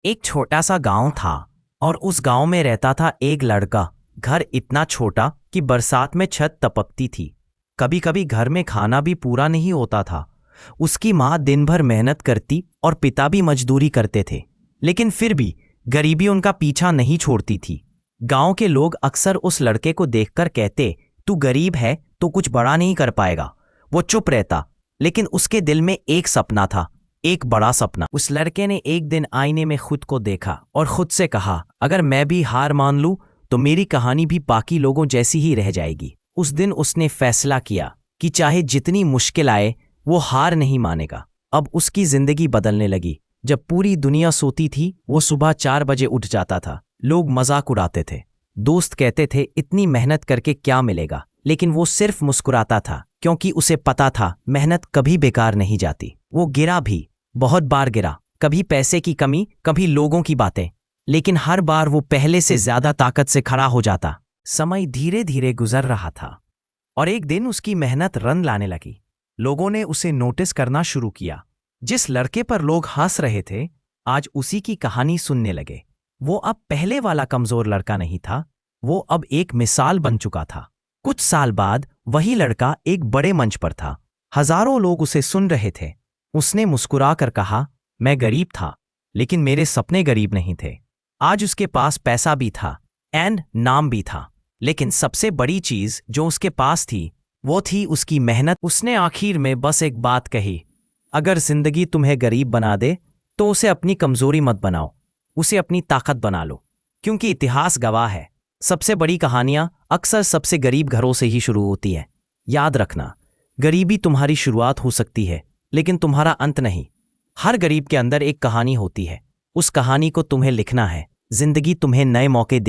एक छोटा सा गांव था और उस गांव में रहता था एक लड़का। घर इतना छोटा कि बरसात में छत टपकती थी। कभी कभी घर में खाना भी पूरा नहीं होता था। उसकी माँ दिन भर मेहनत करती और पिता भी मजदूरी करते थे, लेकिन फिर भी गरीबी उनका पीछा नहीं छोड़ती थी। गांव के लोग अक्सर उस लड़के को देखकर कहते, तू गरीब है तो कुछ बड़ा नहीं कर पाएगा। वो चुप रहता, लेकिन उसके दिल में एक सपना था, एक बड़ा सपना। उस लड़के ने एक दिन आईने में खुद को देखा और खुद से कहा, अगर मैं भी हार मान लूं तो मेरी कहानी भी बाकी लोगों जैसी ही रह जाएगी। उस दिन उसने फैसला किया कि चाहे जितनी मुश्किल आए वो हार नहीं मानेगा। अब उसकी जिंदगी बदलने लगी। जब पूरी दुनिया सोती थी वो सुबह 4 बजे उठ जाता था। लोग मजाक उड़ाते थे, दोस्त कहते थे इतनी मेहनत करके क्या मिलेगा, लेकिन वो सिर्फ मुस्कुराता था, क्योंकि उसे पता था मेहनत कभी बेकार नहीं जाती। वो गिरा भी, बहुत बार गिरा, कभी पैसे की कमी, कभी लोगों की बातें, लेकिन हर बार वो पहले से ज्यादा ताकत से खड़ा हो जाता। समय धीरे धीरे गुजर रहा था और एक दिन उसकी मेहनत रंग लाने लगी। लोगों ने उसे नोटिस करना शुरू किया। जिस लड़के पर लोग हंस रहे थे, आज उसी की कहानी सुनने लगे। वो अब पहले वाला कमजोर लड़का नहीं था, वो अब एक मिसाल बन चुका था। कुछ साल बाद वही लड़का एक बड़े मंच पर था। हजारों लोग उसे सुन रहे थे। उसने मुस्कुराकर कहा, मैं गरीब था, लेकिन मेरे सपने गरीब नहीं थे। आज उसके पास पैसा भी था एंड नाम भी था, लेकिन सबसे बड़ी चीज जो उसके पास थी वो थी उसकी मेहनत। उसने आखिर में बस एक बात कही, अगर जिंदगी तुम्हें गरीब बना दे तो उसे अपनी कमजोरी मत बनाओ, उसे अपनी ताकत बना लो। क्योंकि इतिहास गवाह है, सबसे बड़ी कहानियां अक्सर सबसे गरीब घरों से ही शुरू होती है। याद रखना, गरीबी तुम्हारी शुरुआत हो सकती है, लेकिन तुम्हारा अंत नहीं। हर गरीब के अंदर एक कहानी होती है, उस कहानी को तुम्हें लिखना है। जिंदगी तुम्हें नए मौके दे